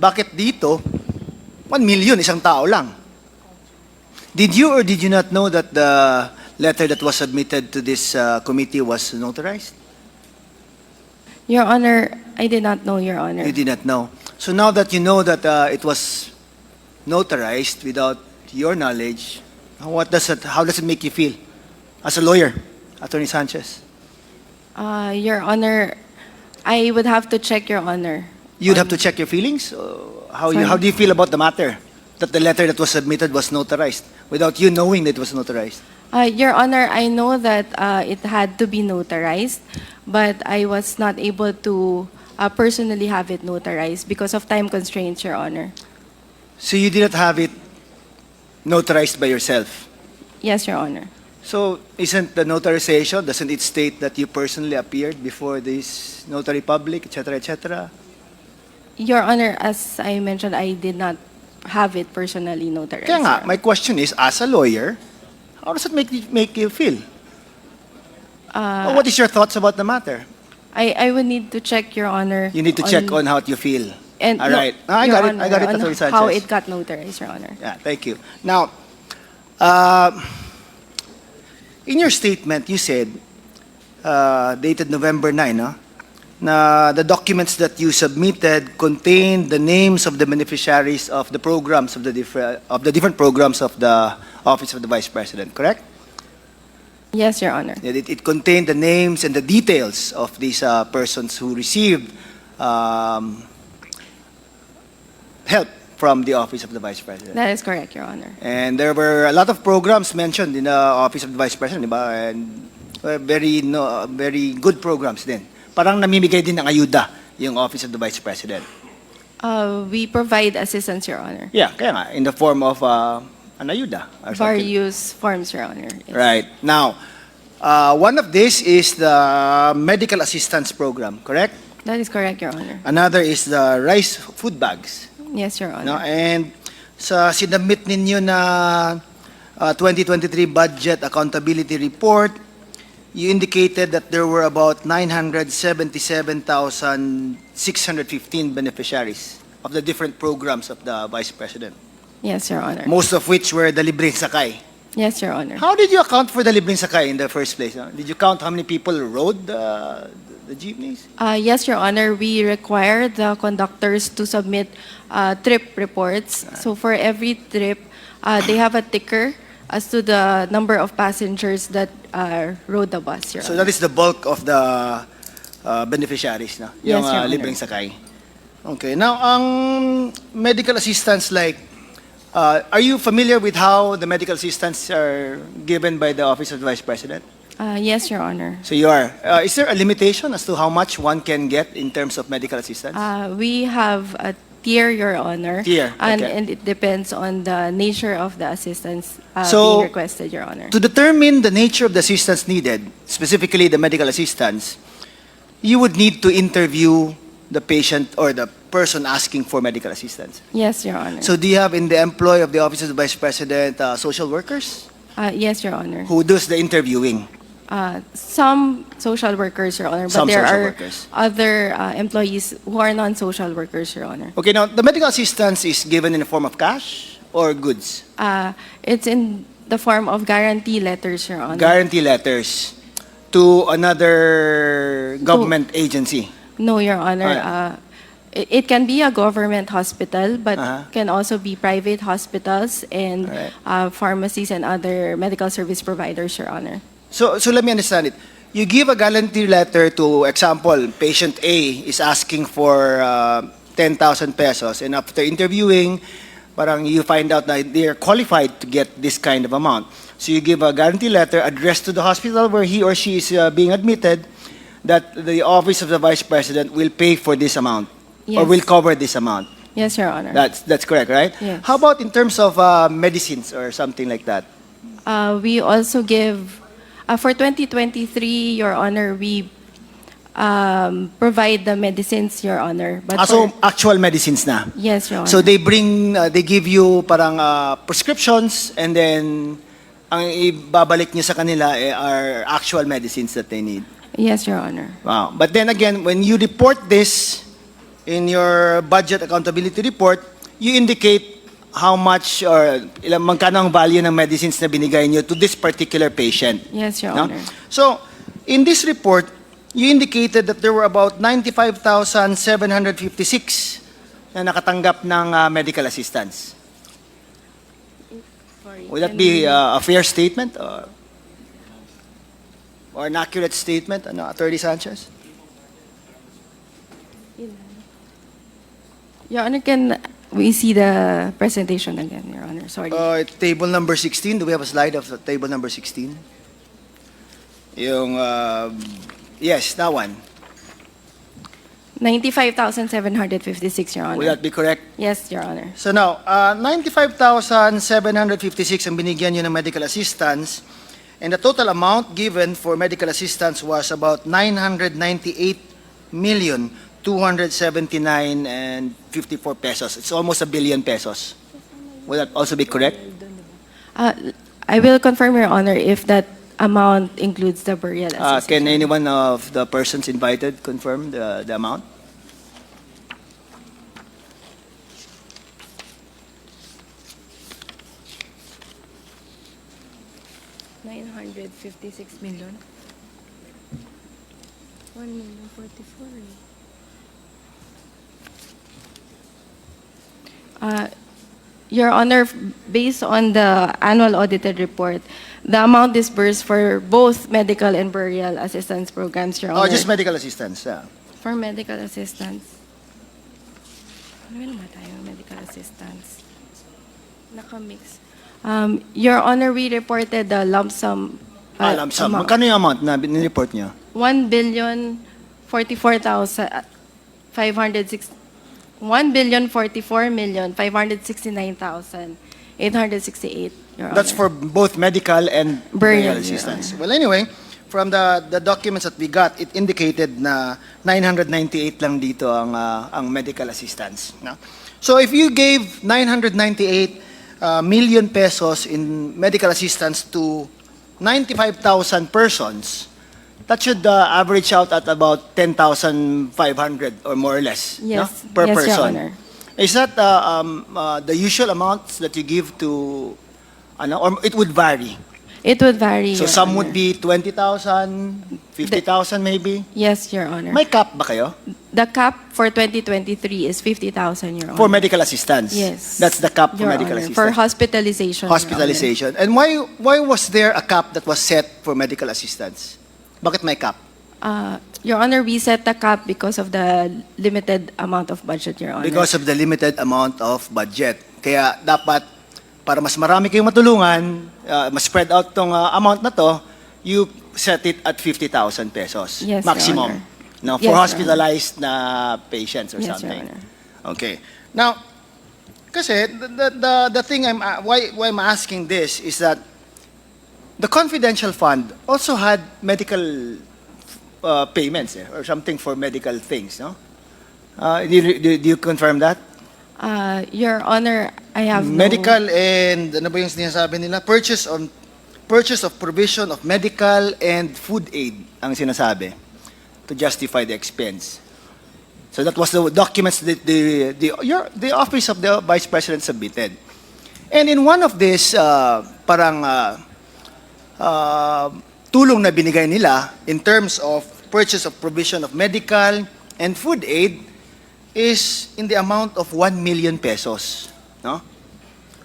Bakit dito, 1 million, isang tao lang? Did you or did you not know that the letter that was submitted to this committee was notarized? Your Honor, I did not know, Your Honor. You did not know. So now that you know that it was notarized without your knowledge, how does it make you feel as a lawyer, Attorney Sanchez? Your Honor, I would have to check, Your Honor. You'd have to check your feelings? How do you feel about the matter? That the letter that was submitted was notarized without you knowing that it was notarized? Your Honor, I know that it had to be notarized, but I was not able to personally have it notarized because of time constraints, Your Honor. So you did not have it notarized by yourself? Yes, Your Honor. So isn't the notarization, doesn't it state that you personally appeared before this notary public, etc., etc.? Your Honor, as I mentioned, I did not have it personally notarized. Kaya nga, Your my question is, as a lawyer, how does it make you feel? Honor. What is your thoughts about the matter? I would need to check, Your Honor. You need to check on how you feel. And All right. I Your got it. Honor, I got it, on Attorney Sanchez. how it got notarized, Your Honor. Yeah, thank you. Now, in your statement, you said, dated November 9, no? Na the documents that you submitted contain the names of the beneficiaries of the programs of the different programs of the Office of the Vice President, correct? Yes, Your Honor. It contained the names and the details of these persons who received help from the Office of the Vice President. That is correct, Your Honor. And there were a lot of programs mentioned in the Office of the Vice President, di ba? And very good programs din. Parang namimigay din ng ayuda yung Office of the Vice President. We provide assistance, Your Honor. Yeah, kaya nga, in the form of an ayuda. Or something. Various forms, Your Honor. Yes. Right. Now, one of this is the medical assistance program, correct? That is correct, Your Honor. Another is the rice food bags. Yes, Your No? Honor. And sa sinabmit ninyo na 2023 Budget Accountability Report, you indicated that there were about 977,615 beneficiaries of the different programs of the Vice President, Yes, Your Honor. most of which were the libreng sakay. Yes, Your Honor. How did you account for the libreng sakay in the first place? No? Did you count how many people rode the jeepneys? Yes, Your Honor. We require the conductors to submit trip reports. So for every trip, they have a ticker as to the number of passengers that rode the bus, Your So Honor. that is the bulk of the beneficiaries, no? Yes, Yung Your Honor. libreng sakay. Okay. Now, ang medical assistance, like, are you familiar with how the medical assistance are given by the Office of the Vice President? Yes, Your Honor. So you are. Is there a limitation as to how much one can get in terms of medical assistance? We have a tier, Your Honor. Tier, And, okay. and it depends on the nature of the assistance So, being requested, Your Honor. To determine the nature of the assistance needed, specifically the medical assistance, you would need to interview the patient or the person asking for medical assistance. Yes, Your Honor. So do you have in the employ of the Office of the Vice President social workers Yes, Your Honor. who does the interviewing? Some social workers, Your Honor, but Some there social are workers. other employees who are non-social workers, Your Honor. Okay, now the medical assistance is given in the form of cash or goods? It's in the form of guarantee letters, Your Honor. Guarantee letters to another government agency. No, Your Honor. It can be a government hospital, but Uh-huh. can also be private hospitals and pharmacies and other medical service providers, Your Honor. So let me understand it. You give a guarantee letter to, example, patient A is asking for 10,000 pesos, and after interviewing, parang you find out that they are qualified to get this kind of amount. So you give a guarantee letter addressed to the hospital where he or she is being admitted that the Office of the Vice President will pay for this amount or Yes. will cover this amount. Yes, Your Honor. That's correct, right? Yes. How about in terms of medicines or something like that? We also give, for 2023, Your Honor, we provide the medicines, Your Honor. But So for- actual medicines na. yes, Your Honor. So they give you parang prescriptions, and then ang ibabalik niyo sa kanila are actual medicines that they need. Yes, Your Honor. Wow. But then again, when you report this in your budget accountability report, you indicate how much or ilang magkano ang value ng medicines na binigay niyo to this particular patient. Yes, Your No? Honor. So, in this report, you indicated that there were about 95,756 na nakatanggap ng medical assistance. Would that be a fair statement or an accurate statement, Attorney Sanchez? Your Honor, can we see the presentation again, Your Honor? Sorry. Table number 16. Do we have a slide of the table number 16? Yung, yes, that one. 95,756, Your Honor. Would that be correct? Yes, Your Honor. So now, 95,756 ang binigyan nyo ng medical assistance, and the total amount given for medical assistance was about 998,279 and 54 pesos. It's almost 1 billion pesos. Would that also be correct? I will confirm, Your Honor, if that amount includes the burial assistance. Can anyone of the persons invited confirm the amount? $956 million. 1,044,000. Your Honor, based on the annual audited report, the amount disbursed for both medical and burial assistance programs, Your Honor. Oh, just medical assistance. Yeah. For medical assistance. Ano naman tayo, medical assistance? Nakamix. Your Honor, we reported the lump sum. Lump sum. Amount. Magkano yung amount na nireport nyo? 1,044,569,868, Your Honor. That's for both medical and Burial, burial assistance. Your Well, anyway, from the documents that we got, it indicated na 998 lang dito ang medical assistance. No? So if you gave 998 million pesos in medical assistance to 95,000 persons, that should average out at about 10,500 or more or less, Yes. no? Per Yes, Your person. Honor. Is that the usual amounts that you give to, or it would vary? It would vary, So Your some Honor. would be 20,000, 50,000 maybe? Yes, Your Honor. May cap ba kayo? The cap for 2023 is 50,000, Your Honor. For medical assistance? Yes. That's the cap for Your medical Honor. assistance? For hospitalization. Your Hospitalization. And why was there a cap that was set for medical assistance? Bakit may cap? Honor. Your Honor, we set the cap because of the limited amount of budget, Your Honor. Because of the limited amount of budget. Kaya dapat, para mas marami kayong matulungan, mas spread out tong amount na to, you set it at 50,000 pesos. Yes, Your maximum. Honor. No, Yes, for Your hospitalized na patients or Yes, Your something. Honor. Okay. Now, kasi the thing why I'm asking this is that the confidential fund also had medical payments or something for medical things, no? Do you confirm that? Your Honor, I have Medical and ano ba yung sinasabi nila? Purchase of provision of medical and food aid ang sinasabi to justify the expense. So that was the documents that the office of the Vice President submitted. And in one of this tulong na binigay nila in terms of purchase of provision of medical and food aid is in the amount of 1 million pesos. No?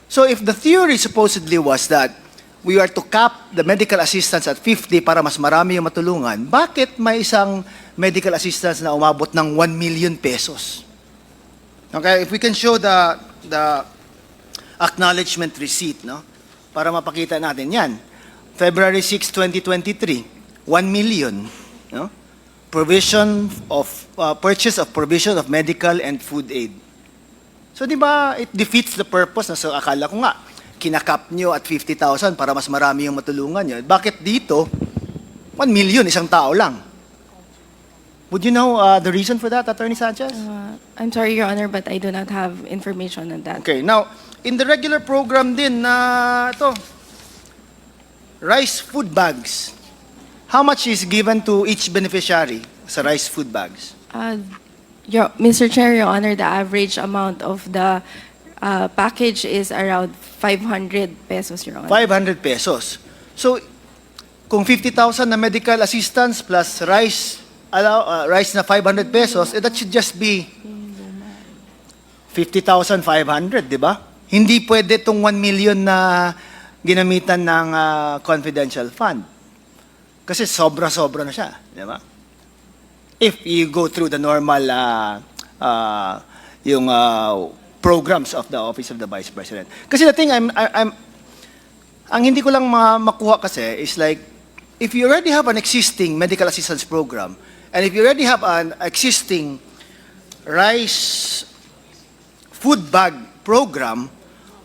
So if the theory supposedly was that we are to cap the medical assistance at 50 para mas marami yung matulungan, bakit may isang medical assistance na umabot ng 1 million pesos? Okay, if we can show the acknowledgement receipt, no? Para mapakita natin yan. February 6, 2023, 1 million, no? Provision of purchase of provision of medical and food aid. So di ba it defeats the purpose na so akala ko nga kinakap nyo at 50,000 para mas marami yung matulungan nyo. Bakit dito 1 million isang tao lang? Would you know the reason for that, Attorney Sanchez? I'm sorry, Your Honor, but I do not have information on that. Okay, now in the regular program din na ito, rice food bags. How much is given to each beneficiary sa rice food bags? Mr. Chair, Your Honor, the average amount of the package is around 500 pesos, Your Honor. 500 pesos. So, kung 50,000 na medical assistance plus rice, rice na 500 pesos, that should just be 50,500, di ba? Hindi pwede itong 1 million na ginamitan ng confidential fund. Kasi sobra-sobra na siya, di ba? If you go through the normal yung programs of the Office of the Vice President. Kasi the thing ang hindi ko lang makuha kasi is like, if you already have an existing medical assistance program, and if you already have an existing rice food bag program,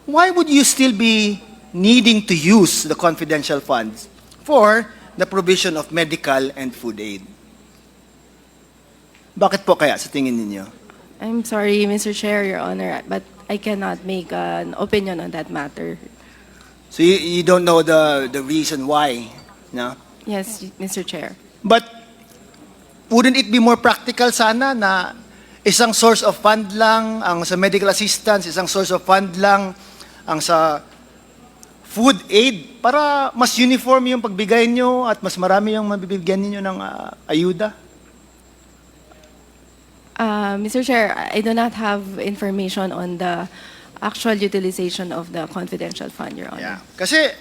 why would you still be needing to use the confidential funds for the provision of medical and food aid? Bakit po kaya sa tingin ninyo? I'm sorry, Mr. Chair, Your Honor, but I cannot make an opinion on that matter. So you don't know the reason why, no? Yes, Mr. Chair. But wouldn't it be more practical sana na isang source of fund lang ang sa medical assistance, isang source of fund lang ang sa food aid para mas uniform yung pagbigay nyo at mas marami yung mabibigyan ninyo ng ayuda? Mr. Chair, I do not have information on the actual utilization of the confidential fund, Your Honor. Yeah. Kasi,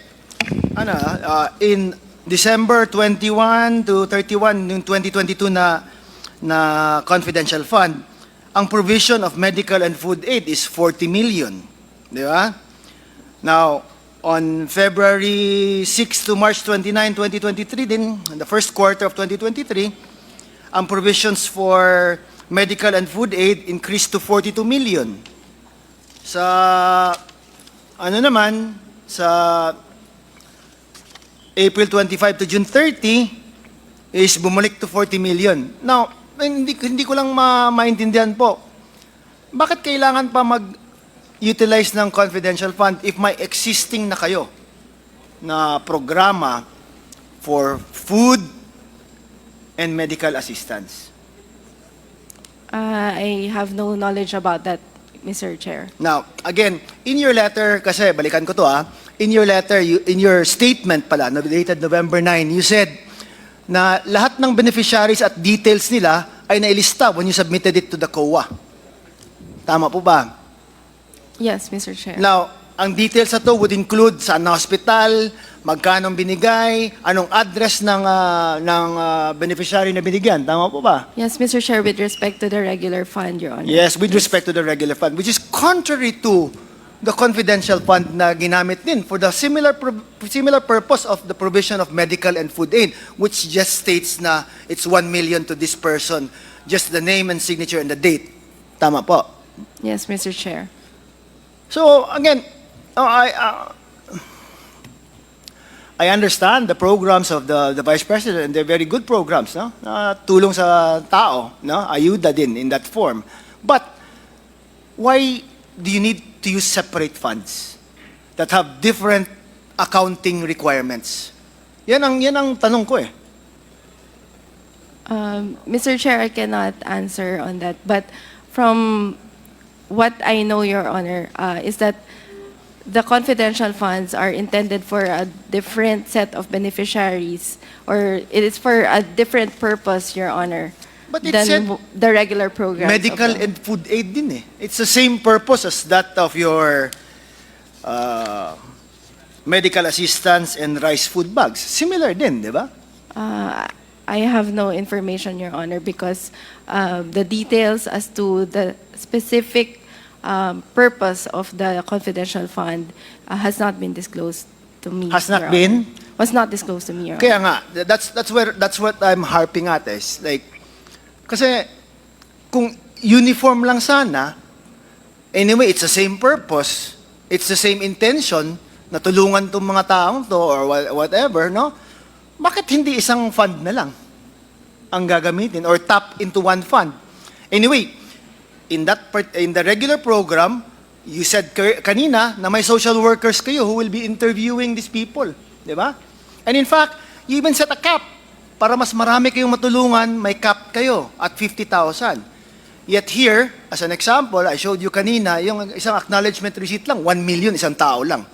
in December 21 to 31, yung 2022 na confidential fund, ang provision of medical and food aid is 40 million. Di ba? Now, on February 6 to March 29, 2023, din, the first quarter of 2023, ang provisions for medical and food aid increased to 42 million. Sa sa April 25 to June 30 is bumalik to 40 million. Now, hindi ko lang maintindihan po. Bakit kailangan pa mag-utilize ng confidential fund if may existing na kayo na programa for food and medical assistance? I have no knowledge about that, Mr. Chair. Now, again, in your letter, kasi balikan ko to in your letter, in your statement pala, dated November 9, you said na lahat ng beneficiaries at details nila ay nailista when you submitted it to the COA. Tama po ba? Yes, Mr. Chair. Now, ang details na to would include saan na hospital, magkano binigay, anong address ng beneficiary na binigyan. Tama po ba? Yes, Mr. Chair, with respect to the regular fund, Your Honor. Yes, with respect to the regular fund, which is contrary to the confidential fund na ginamit din for the similar purpose of the provision of medical and food aid, which just states na it's 1 million to this person, just the name and signature and the date. Tama po? Yes, Mr. Chair. So, again, I understand the programs of the Vice President, and they're very good programs, no? Tulong sa tao, no? Ayuda din in that form. But why do you need to use separate funds that have different accounting requirements? Yan ang tanong ko eh. Mr. Chair, I cannot answer on that. But from what I know, Your Honor, is that the confidential funds are intended for a different set of beneficiaries, or it is for a different purpose, Your Honor, But it than said the regular programs. medical and food aid din eh. It's the same purpose as that of your medical assistance and rice food bags. Similar din, di ba? I have no information, Your Honor, because the details as to the specific purpose of the confidential fund has not been disclosed to me. Has not Your been? Honor. Was not disclosed to me, Your Kaya Honor. nga, that's what I'm harping at is like, kasi kung uniform lang sana, anyway, it's the same purpose, it's the same intention na tulungan tong mga taong to or whatever, no? Bakit hindi isang fund na lang ang gagamitin or tap into one fund? Anyway, in the regular program, you said kanina na may social workers kayo who will be interviewing these people, di ba? And in fact, you even set a cap para mas marami kayong matulungan, may cap kayo at 50,000. Yet here, as an example, I showed you kanina, yung isang acknowledgement receipt lang, 1 million, isang tao lang.